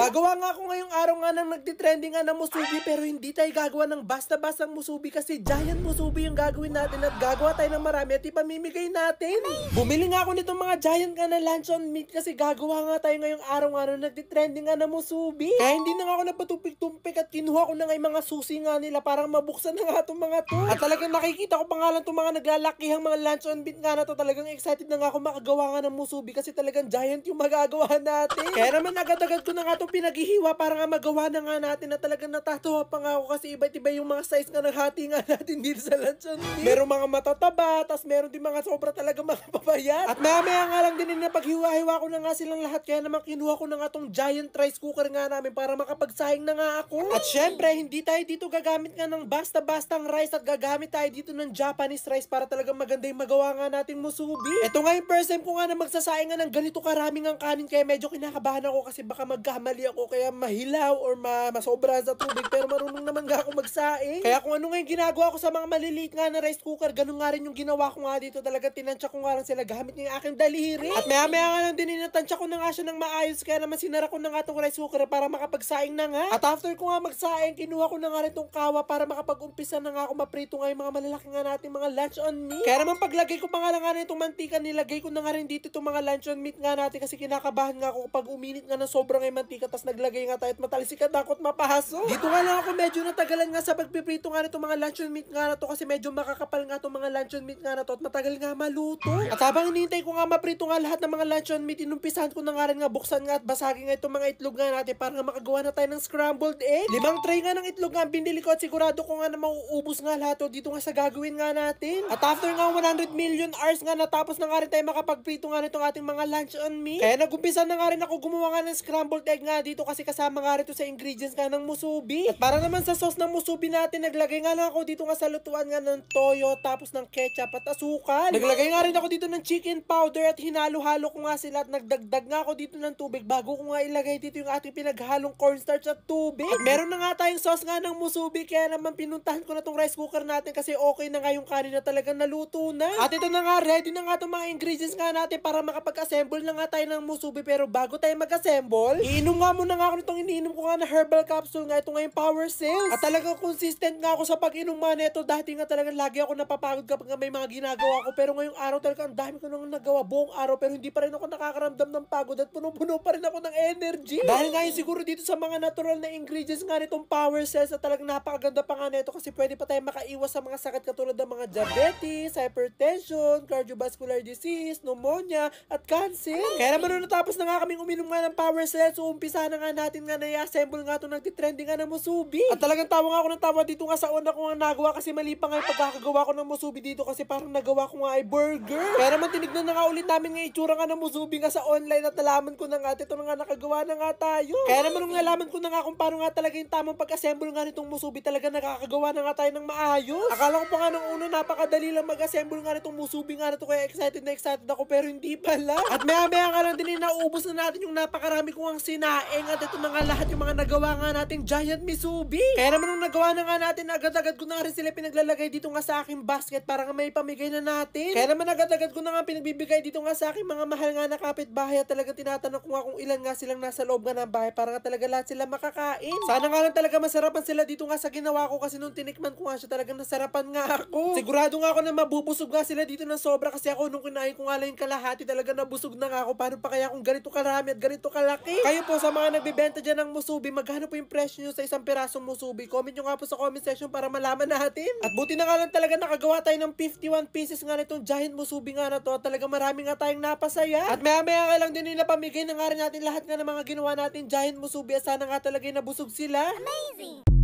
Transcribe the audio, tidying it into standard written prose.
Gagawa nga ako ngayong araw nga ng nagtitrending nga na musubi, pero hindi tayo gagawa ng basta-bastang musubi kasi giant musubi yung gagawin natin at gagawa tayo ng marami at ipamimigay natin. Bumili nga ako nitong mga giant nga na luncheon meat kasi gagawa nga tayo ngayong araw nga ng nagtitrending nga na musubi. Kaya hindi na nga ako napatumpik-tumpik at kinuha ko na nga yung mga susi nga nila parang mabuksan na nga itong mga to. At talagang nakikita ko pa nga lang itong mga naglalakihang mga luncheon meat nga na to. Talagang excited na nga ako makagawa nga ng musubi kasi talagang giant yung magagawa natin. Kaya naman agad-agad ko na nga itong pinaghihiwa para nga magawa na nga natin na talagang natatawa pa nga ako kasi iba't iba yung mga size nga ng hati nga natin dito sa luncheon meat. Merong mga matataba, tas meron din mga sobra talaga mga pabayat. At maya-maya nga lang din na paghiwa-hiwa ko na nga silang lahat kaya naman kinuha ko na nga tong giant rice cooker nga namin para makapagsahing na nga ako. At syempre, hindi tayo dito gagamit nga ng basta-bastang rice at gagamit tayo dito ng Japanese rice para talagang maganda yung magawa nga nating musubi. Ito nga yung first time ko nga na magsasaing nga ng ganito karaming ang kanin kaya medyo kinakabahan ako kasi baka magkamali ako kaya mahilaw or masobra sa tubig pero marunong naman nga ako magsaing. Kaya kung ano nga yung ginagawa ko sa mga maliliit nga na rice cooker, ganun nga rin yung ginawa ko nga dito. Talaga tinansya ko nga rin sila gamit ng aking daliri. At maya-maya nga lang din inatansya ko na nga siya ng maayos kaya naman sinara ko na nga tong rice cooker para makapagsaing na nga. At after ko nga magsaing, kinuha ko na nga rin tong kawa para makapag-umpisa na nga ako maprito nga yung mga malalaki nga natin mga lunch on meat. Kaya naman paglagay ko pa nga lang nga itong mantika, nilagay ko na nga rin dito itong mga lunch on meat nga natin kasi kinakabahan nga ako pag uminit nga ng sobrang yung mantika tas naglagay nga tayo at matalsikan na ako at mapahaso. Dito nga lang ako medyo natagalan nga sa pagpiprito nga nitong mga luncheon meat nga na to kasi medyo makakapal nga itong mga luncheon meat nga na to at matagal nga maluto. At habang hinihintay ko nga maprito nga lahat ng mga luncheon meat, inumpisahan ko na nga rin nga buksan nga at basagin nga itong mga itlog nga natin para nga makagawa na tayo ng scrambled egg. 5 tray nga ng itlog nga binili ko at sigurado ko nga na mauubos nga lahat to dito nga sa gagawin nga natin. At after nga 100 million hours nga natapos na nga rin tayo makapagprito nga nitong ating mga luncheon meat. Kaya nagumpisa na nga rin ako gumawa nga ng scrambled egg nga dito kasi kasama nga rin to sa ingredients nga ng musubi. At para naman sa sauce ng musubi natin, naglagay nga lang ako dito nga sa lutuan nga ng toyo tapos ng ketchup at asukal. Naglagay nga rin ako dito ng chicken powder at hinalo-halo ko nga sila at nagdagdag nga ako dito ng tubig bago ko nga ilagay dito yung ating pinaghalong cornstarch at tubig. At meron na nga tayong sauce nga ng musubi kaya naman pinuntahan ko na tong rice cooker natin kasi okay na nga yung kanin na talagang naluto na. At ito na nga, ready na nga itong mga ingredients nga natin para makapag-assemble na nga tayo ng musubi. Pero bago tayo mag-assemble, iinom nga muna nga ako nitong iniinom ko nga na herbal capsule nga. Ito nga yung Power Cells. At talagang consistent nga ako sa pag-inom nga nito. Dati nga talagang lagi ako napapagod kapag may mga ginagawa ko. Pero ngayong araw talaga ang dami ko nang nagawa buong araw pero hindi pa rin ako nakakaramdam ng pagod at puno-puno pa rin ako ng energy. Dahil nga yun siguro dito sa mga natural na ingredients nga nitong Power Cells at talagang napakaganda pa nga nito kasi pwede pa tayo makaiwas sa mga sakit katulad ng mga diabetes, hypertension, cardiovascular disease, pneumonia, at cancer. Kaya naman nung natapos na nga kaming uminom nga ng Power Cells, so umpisa na nga natin nga na-i-assemble nga ito nagtitrending nga ng musubi. At talagang tawa nga ako ng tawa dito nga sa una ko nga nagawa kasi mali pa nga yung pagkakagawa ko ng musubi dito kasi parang nagawa ko nga ay burger. Kaya naman tinignan na nga ulit namin nga itsura nga ng musubi nga sa online at nalaman ko na nga ito na nga nakagawa na nga tayo. Kaya naman nung nalaman ko na nga kung paano nga talaga yung tamang pag-assemble nga nitong musubi, talaga nakakagawa na nga tayo ng maayos. Akala ko pa nga nung una napakadali lang mag-assemble nga nitong musubi nga nito kaya excited na excited ako pero hindi pala. At maya-maya nga lang din naubos na natin yung napakarami kong ang sinaing at ito na nga lahat yung mga nagawa nga nating giant musubi. Kaya naman nung nagawa na nga natin, agad-agad ko na nga rin sila pinaglalagay dito nga sa aking basket para nga may pamigay na natin. Kaya naman agad-agad ko na nga pinagbibigay dito nga sa aking mga mahal nga na kapitbahay at talaga tinatanong ko nga kung ilan nga silang nasa loob nga ng bahay para nga talaga lahat sila makakain. Sana nga lang talaga masarapan sila dito nga sa ginawa ko kasi nung tinikman ko nga siya talagang nasarapan nga ako. Sigurado nga ako na mabubusog nga sila dito ng sobra kasi ako nung kinain ko nga lang yung kalahati talaga nabusog na nga ako. Paano pa kaya kung ganito karami at ganito kalaki? Kayo po sa mga nagbibenta dyan ng musubi, magkano po yung presyo nyo sa isang pirasong musubi? Comment nyo nga po sa comment section para malaman natin. At buti na nga lang talaga nakagawa tayo ng 51 pieces nga nitong giant musubi nga na to. At talaga marami nga tayong napasaya. At maya-maya nga lang din nila pamigay na nga rin natin lahat nga ng mga ginawa natin giant musubi at sana nga talaga nabusog sila. Amazing!